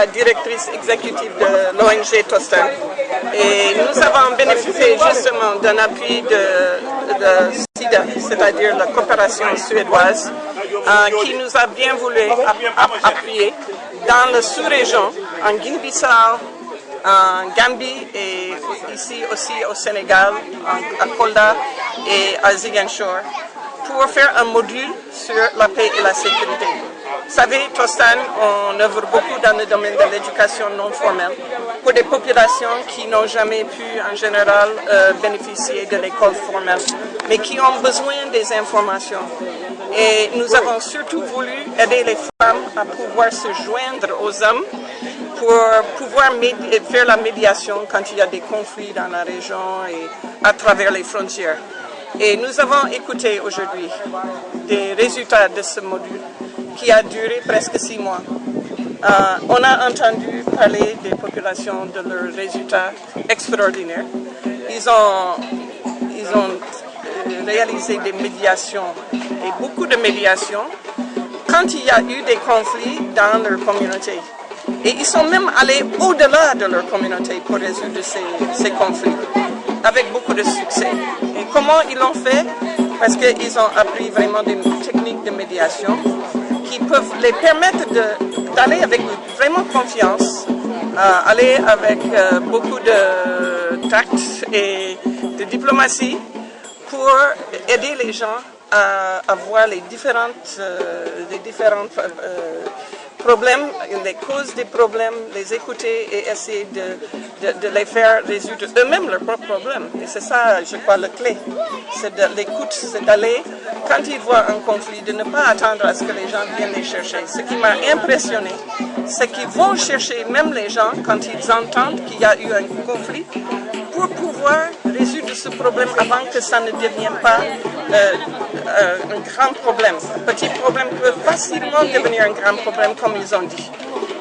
la directrice exécutive de l'ONG Tostan. Et nous avons bénéficié justement d'un appui de SIDA, c'est-à-dire la coopération suédoise, qui nous a bien voulu appuyer dans la sous-région, en Guinée-Bissau, en Gambie et ici aussi au Sénégal, à Kolda et à Ziguinchor, pour faire un module sur la paix et la sécurité. Vous savez, Tostan, on œuvre beaucoup dans le domaine de l'éducation non formelle pour des populations qui n'ont jamais pu, en général, bénéficier de l'école formelle, mais qui ont besoin des informations. Et nous avons surtout voulu aider les femmes à pouvoir se joindre aux hommes pour pouvoir faire la médiation quand il y a des conflits dans la région et à travers les frontières. Et nous avons écouté aujourd'hui des résultats de ce module qui a duré presque 6 mois. On a entendu parler des populations de leurs résultats extraordinaires. Ils ont réalisé des médiations et beaucoup de médiations quand il y a eu des conflits dans leur communauté. Et ils sont même allés au-delà de leur communauté pour résoudre ces conflits, avec beaucoup de succès. Et comment ils l'ont fait? Parce qu'ils ont appris vraiment des techniques de médiation qui peuvent les permettre d'aller avec vraiment confiance, aller avec beaucoup de tact et de diplomatie pour aider les gens à voir les différents problèmes, les causes des problèmes, les écouter et essayer de les faire résoudre eux-mêmes leurs propres problèmes. Et c'est ça, je crois, la clé. C'est de l'écoute, c'est d'aller, quand ils voient un conflit, de ne pas attendre à ce que les gens viennent les chercher. Ce qui m'a impressionné, c'est qu'ils vont chercher même les gens quand ils entendent qu'il y a eu un conflit pour pouvoir résoudre ce problème avant que ça ne devienne pas un grand problème. Un petit problème peut facilement devenir un grand problème, comme ils ont dit.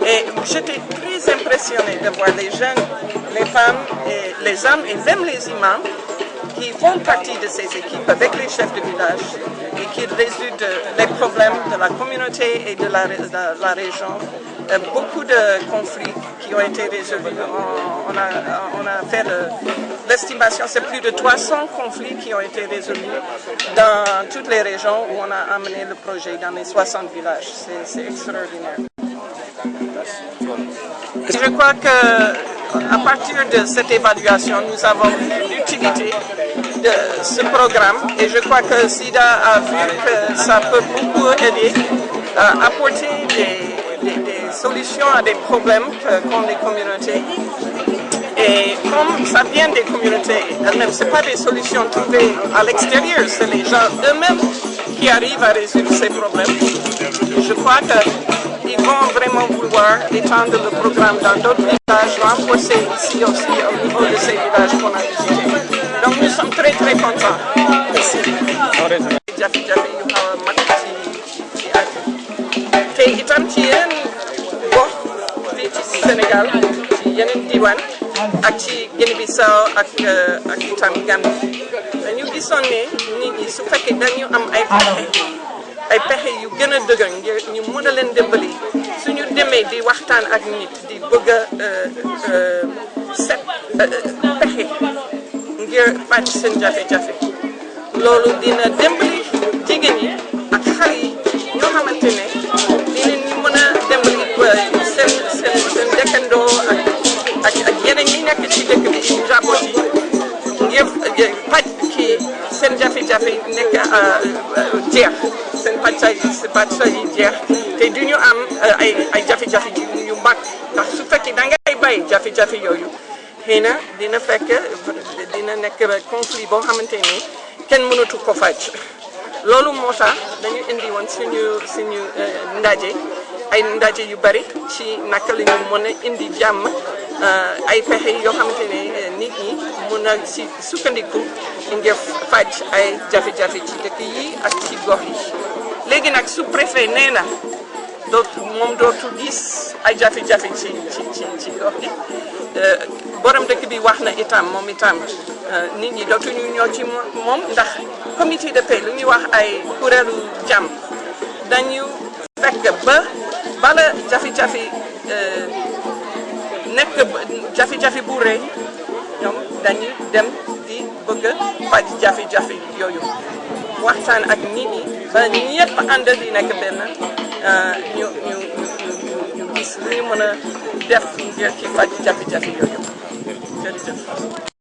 Et j'étais très impressionnée de voir les jeunes, les femmes, et les hommes et même les imams qui font partie de ces équipes avec les chefs de village et qui résoudent les problèmes de la communauté et de la région. Beaucoup de conflits qui ont été résolus. On a fait l'estimation, c'est plus de 300 conflits qui ont été résolus dans toutes les régions où on a amené le projet, dans les 60 villages. C'est extraordinaire. Je crois qu'à partir de cette évaluation, nous avons vu l'utilité de ce programme et je crois que SIDA a vu que ça peut beaucoup aider à apporter des solutions à des problèmes qu'ont les communautés. Et comme ça vient des communautés elles-mêmes, ce n'est pas des solutions trouvées à l'extérieur, c'est les gens eux-mêmes qui arrivent à résoudre ces problèmes. Je crois qu'ils vont vraiment vouloir étendre le programme dans d'autres villages, renforcer ici aussi au niveau de ces villages qu'on a visités. Donc nous sommes très très contents. Merci. Jafe-jafe yu xaw a mag ci at te itam ci yeneen gox fii ci Sénégal ci yeneen diwaan ak ci Guinée-Bissau ak itam Gambie dañu gisoon ne nit ñi su fekkee dañu am ay pexe yu gën a dëgër ngir ñu mën a leen dimbali suñu demee di waxtaan ak nit di bëgg a set pexe ngir faj seen jafe-jafe loolu dina dimbali jigéen ñi ak xale yi ñoo xamante ne dinañ ñu mën a dimbali seen dëkkandoo ak yeneen ñi nekk ci dëkk bi njaboot yi ngir faj kii seen jafe-jafe nekk jeex seen pàcc yi jeex te du ñu am ay jafe-jafe yu mag ndax su fekkee da ngay bay jafe-jafe yooyu xëy na dina fekk dina nekk conflit boo xamante ni kenn mënatu ko faj loolu moo tax dañu indi woon suñu ndaje yu bari ci naka la ñu mën a indi jàmm ay pexe yoo xamante ne nit ñi mën a ci sukkandiku ngir faj ay jafe-jafe ci dëkk yi ak ci gox yi. léegi nag su préfet nee na moom dootu gis ay jafe-jafe ci gox yi borom dëkk bi wax na itam moom itam nit ñi dootuñu ñëw ci moom ndax comité de paix lu ñuy wax ay kuréelu jàmm dañu fekk ba bala jafe-jafe nekk jafe-jafe bu rëy ñoom dañuy dem di bëgg faj jafe-jafe yooyu waxtaan ak nit ñi ba ñëpp ànd di nekk benn ñu gis lu ñu mën a def ngir ci faj jafe-jafe yooyu jërëjëf